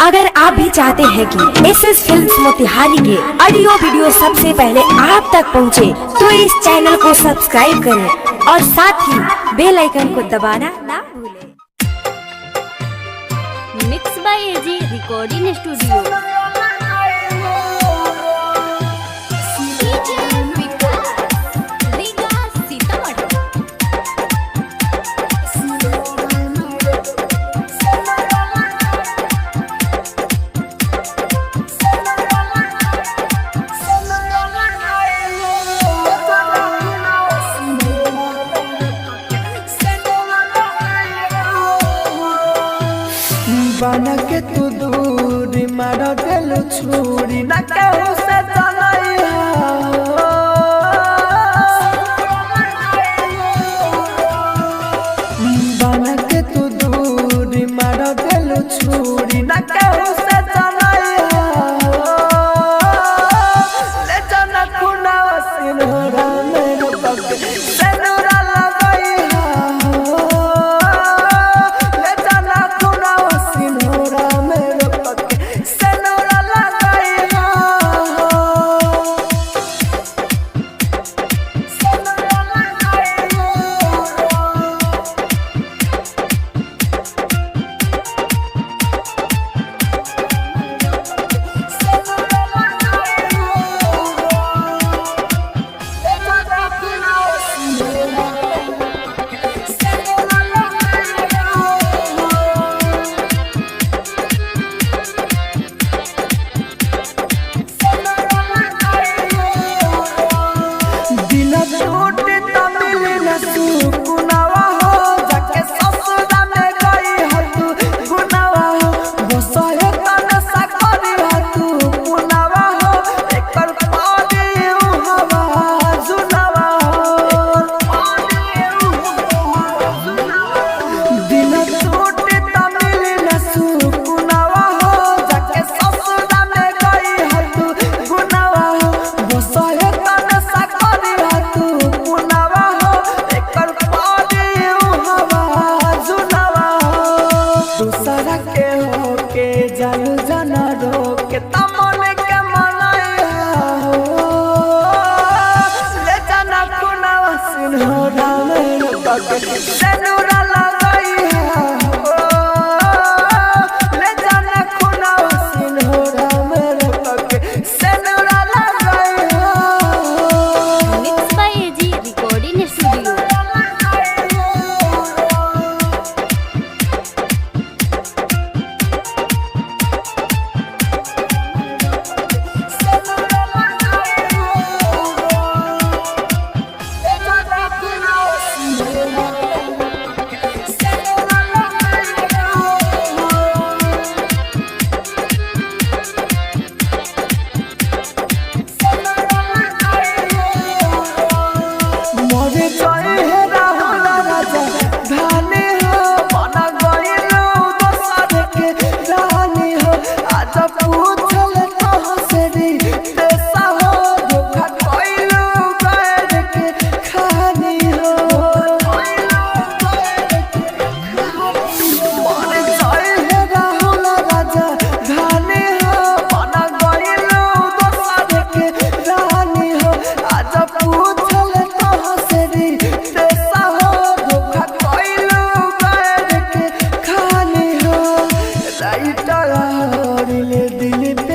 अगर आप भी चाहते हैं कि SS फिल्म्स मोतिहारी के ऑडियो वीडियो सबसे पहले आप तक पहुंचे, तो इस चैनल को सब्सक्राइब करें और साथ ही बेल आइकन को दबाना ना भूलें। Mix by A G recording studio. बना के तू दूरी मार दिल छुरी न कहूँ से बना के तू दूरी मार दिल छुरी न कहूँ से ले जाना खुना सिनोरा मेरे पग सिनोरा लगाई ले जाना खुना सिनोरा मेरे पग सिनोरा लगाई सेनुरा लगाई ले जाना खुना सिनोरा मेरे पग सेनुरा लगाई। Mix by A G recording studio. दिल पे